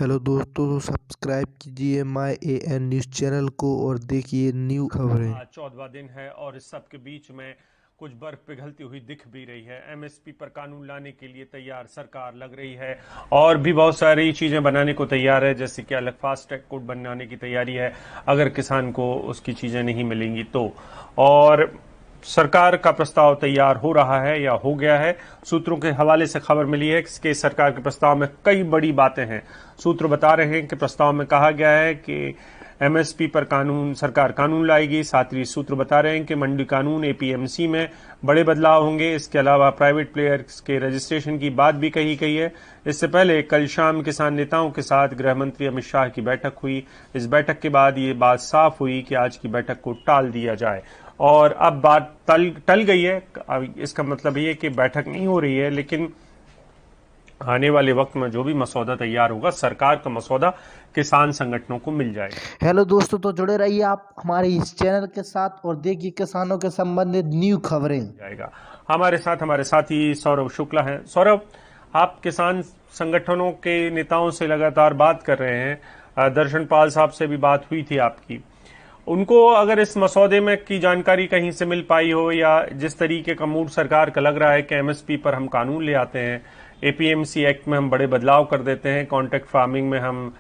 Hello दोस्तों, तो subscribe कीजिए माय एएन न्यूज़ चैनल को और देखिए न्यू खबरें। आज 14वां दिन है और इस सब के बीच में कुछ बर्फ पिघलती हुई दिख भी रही है। एमएसपी पर कानून लाने के लिए तैयार सरकार लग रही है और भी बहुत सारी चीजें बनाने को तैयार है, जैसे कि अलग फास्ट ट्रैक कोर्ट बनाने की तैयारी है अगर किसान को उसकी चीजें नहीं मिलेंगी तो। और सरकार का प्रस्ताव तैयार हो रहा है या हो गया है। सूत्रों के हवाले से खबर मिली है कि सरकार के प्रस्ताव में कई बड़ी बातें हैं। सूत्र बता रहे हैं कि प्रस्ताव में कहा गया है कि एमएसपी पर सरकार कानून लाएगी। साथ ही सूत्र बता रहे हैं कि मंडी कानून एपीएमसी में बड़े बदलाव होंगे। इसके अलावा प्राइवेट प्लेयर्स के रजिस्ट्रेशन की बात भी कही गई है। इससे पहले कल शाम किसान नेताओं के साथ गृह मंत्री अमित शाह की बैठक हुई। इस बैठक के बाद ये बात साफ हुई कि आज की बैठक को टाल दिया जाए और अब बात टल गई है। इसका मतलब ये कि बैठक नहीं हो रही है, लेकिन आने वाले वक्त में जो भी मसौदा तैयार होगा, सरकार का मसौदा किसान संगठनों को मिल जाएगा। हेलो दोस्तों, तो जुड़े रहिए आप हमारे इस चैनल के साथ और देखिए किसानों के संबंधित न्यू खबरें। जाएगा हमारे साथी सौरभ शुक्ला हैं। सौरभ, आप किसान संगठनों के नेताओं से लगातार बात कर रहे हैं। दर्शन पाल साहब से भी बात हुई थी आपकी। उनको अगर इस मसौदे में की जानकारी कहीं से मिल पाई हो, या जिस तरीके का मूड सरकार का लग रहा है कि एमएसपी पर हम कानून ले आते हैं, एपीएमसी एक्ट में हम बड़े बदलाव कर देते हैं, कॉन्ट्रैक्ट फार्मिंग में हम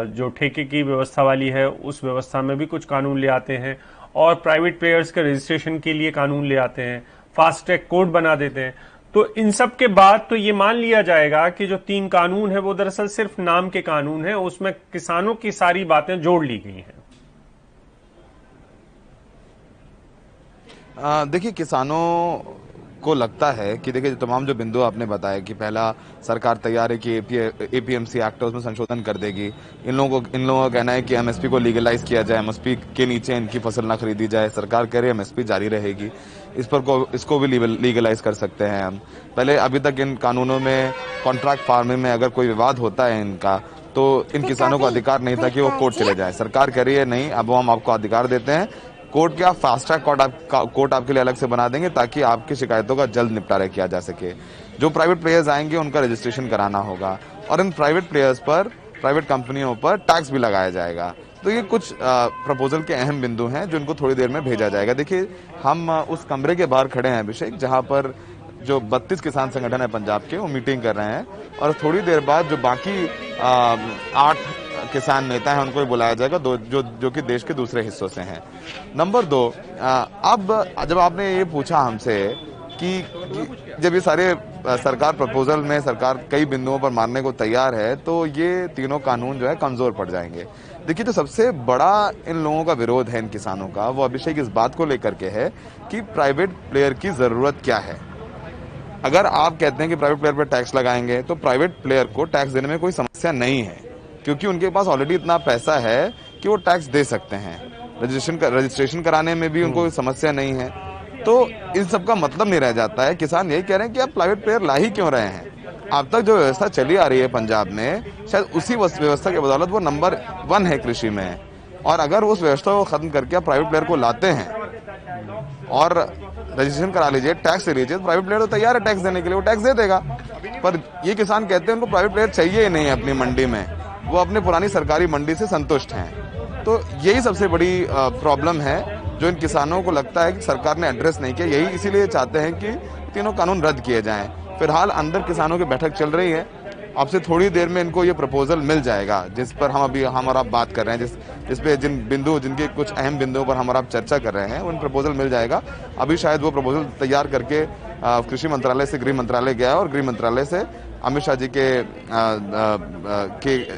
जो ठेके की व्यवस्था वाली है उस व्यवस्था में भी कुछ कानून ले आते हैं, और प्राइवेट प्लेयर्स के रजिस्ट्रेशन के लिए कानून ले आते हैं, फास्ट ट्रैक कोर्ट बना देते हैं, तो इन सब के बाद तो ये मान लिया जाएगा कि जो 3 कानून है वो दरअसल सिर्फ नाम के कानून है, उसमें किसानों की सारी बातें जोड़ ली गई हैं। देखिए, किसानों को लगता है कि देखिए तमाम जो बिंदु आपने बताया कि पहला सरकार तैयार है कि एपीएमसी एक्ट है उसमें संशोधन कर देगी। इन लोगों का कहना है कि एमएसपी को लीगलाइज किया जाए, एमएसपी के नीचे इनकी फसल ना खरीदी जाए। सरकार कह रही है एमएसपी जारी रहेगी, इसको भी लीगलाइज कर सकते हैं हम। पहले अभी तक इन कानूनों में कॉन्ट्रैक्ट फार्मिंग में अगर कोई विवाद होता है इनका, तो इन किसानों को अधिकार नहीं था कि वो कोर्ट चले जाए। सरकार कह रही है नहीं, अब हम आपको अधिकार देते हैं, कोर्ट क्या फास्ट ट्रैक कोर्ट आपके लिए अलग से बना देंगे ताकि आपकी शिकायतों का जल्द निपटारा किया जा सके। जो प्राइवेट प्लेयर्स आएंगे उनका रजिस्ट्रेशन कराना होगा और इन प्राइवेट प्लेयर्स पर, प्राइवेट कंपनियों पर टैक्स भी लगाया जाएगा। तो ये कुछ प्रपोजल के अहम बिंदु हैं जो इनको थोड़ी देर में भेजा जाएगा। देखिए, हम उस कमरे के बाहर खड़े हैं अभिषेक, जहां पर जो 32 किसान संगठन है पंजाब के, वो मीटिंग कर रहे हैं और थोड़ी देर बाद जो बाकी 8 किसान नेता हैं उनको भी बुलाया जाएगा, जो कि देश के दूसरे हिस्सों से हैं। नंबर 2, अब जब आपने ये पूछा हमसे कि जब ये सारे सरकार प्रपोजल में सरकार कई बिंदुओं पर मारने को तैयार है, तो ये तीनों कानून जो है कमजोर पड़ जाएंगे। देखिए, जो सबसे बड़ा इन लोगों का विरोध है इन किसानों का, वो अभिषेक इस बात को लेकर के है कि प्राइवेट प्लेयर की जरूरत क्या है। अगर आप कहते हैं कि प्राइवेट प्लेयर पर टैक्स लगाएंगे, तो प्राइवेट प्लेयर को टैक्स देने में कोई समस्या नहीं है, क्योंकि उनके पास ऑलरेडी इतना पैसा है कि वो टैक्स दे सकते हैं। रजिस्ट्रेशन कराने में भी उनको समस्या नहीं है। तो इन सब का मतलब नहीं रह जाता है। किसान यही कह रहे हैं कि आप प्राइवेट प्लेयर ला ही क्यों रहे हैं। अब तक जो व्यवस्था चली आ रही है पंजाब में, शायद उसी व्यवस्था के बदौलत वो नंबर 1 है कृषि में, और अगर उस व्यवस्था को खत्म करके आप प्राइवेट प्लेयर को लाते हैं और रजिस्ट्रेशन करा लीजिए, टैक्स ले लीजिए, तो प्राइवेट प्लेयर तो तैयार है टैक्स देने के लिए, वो टैक्स दे देगा। पर ये किसान कहते हैं उनको प्राइवेट प्लेयर चाहिए ही नहीं है अपनी मंडी में, वो अपने पुरानी सरकारी मंडी से संतुष्ट हैं। तो यही सबसे बड़ी प्रॉब्लम है जो इन किसानों को लगता है कि सरकार ने एड्रेस नहीं किया। यही इसीलिए चाहते हैं कि तीनों कानून रद्द किए जाएं। फिलहाल अंदर किसानों की बैठक चल रही है। अब से थोड़ी देर में इनको ये प्रपोजल मिल जाएगा जिस पर हम और आप बात कर रहे हैं, जिस पे जिनके कुछ अहम बिंदुओं पर हम और आप चर्चा कर रहे हैं, उन प्रपोजल मिल जाएगा। अभी शायद वो प्रपोजल तैयार करके कृषि मंत्रालय से गृह मंत्रालय गया और गृह मंत्रालय से अमित शाह जी के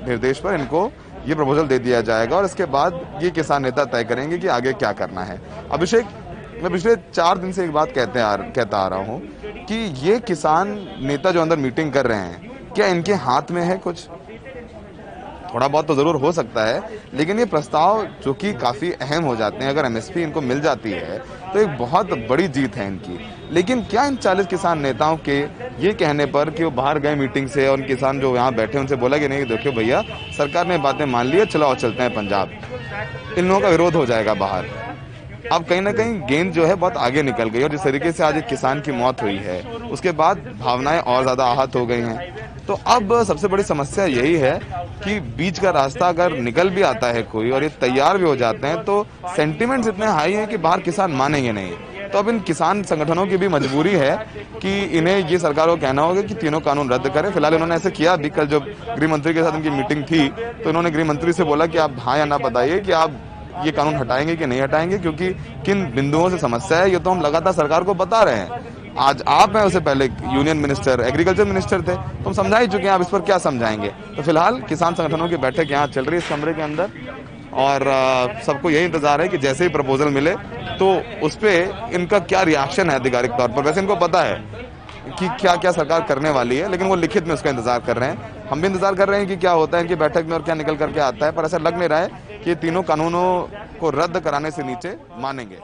निर्देश पर इनको ये प्रपोजल दे दिया जाएगा और इसके बाद ये किसान नेता तय करेंगे कि आगे क्या करना है। अभिषेक, मैं पिछले 4 दिन से एक बात कहता आ रहा हूँ कि ये किसान नेता जो अंदर मीटिंग कर रहे हैं, क्या इनके हाथ में है कुछ? थोड़ा बहुत तो जरूर हो सकता है, लेकिन ये प्रस्ताव जो कि काफी अहम हो जाते हैं, अगर एमएसपी इनको मिल जाती है तो एक बहुत बड़ी जीत है इनकी। लेकिन क्या इन 40 किसान नेताओं के ये कहने पर कि वो बाहर गए मीटिंग से और किसान जो यहाँ बैठे उनसे बोला कि नहीं देखियो भैया, सरकार ने बातें मान ली है, चलो और चलते हैं पंजाब, इन लोगों का विरोध हो जाएगा बाहर? अब कहीं ना कहीं गेंद जो है बहुत आगे निकल गई और जिस तरीके से आज एक किसान की मौत हुई है, उसके बाद भावनाएं और ज्यादा आहत हो गई हैं। तो अब सबसे बड़ी समस्या यही है कि बीच का रास्ता अगर निकल भी आता है कोई और ये तैयार भी हो जाते हैं तो सेंटिमेंट्स इतने हाई हैं कि बाहर किसान मानेंगे नहीं। तो अब इन किसान संगठनों की भी मजबूरी है कि इन्हें ये सरकार को कहना होगा कि तीनों कानून रद्द करें। फिलहाल इन्होंने ऐसे किया अभी, कल जब गृह मंत्री के साथ इनकी मीटिंग थी तो इन्होंने गृह मंत्री से बोला कि आप हाँ या ना बताइए कि आप ये कानून हटाएंगे कि नहीं हटाएंगे, क्योंकि किन बिंदुओं से समस्या है ये तो हम लगातार सरकार को बता रहे हैं। आज आप हैं, उससे पहले यूनियन मिनिस्टर एग्रीकल्चर मिनिस्टर थे, तो हम समझा ही चुके हैं, आप इस पर क्या समझाएंगे। तो फिलहाल किसान संगठनों की बैठक यहाँ चल रही है इस कमरे के अंदर और सबको यही इंतजार है कि जैसे ही प्रपोजल मिले तो उस पर इनका क्या रिएक्शन है आधिकारिक तौर पर। वैसे इनको पता है कि क्या क्या सरकार करने वाली है, लेकिन वो लिखित में उसका इंतजार कर रहे हैं। हम भी इंतजार कर रहे हैं कि क्या होता है इनकी बैठक में और क्या निकल करके आता है, पर ऐसा लग नहीं रहा है कि ये तीनों कानूनों को रद्द कराने से नीचे मानेंगे।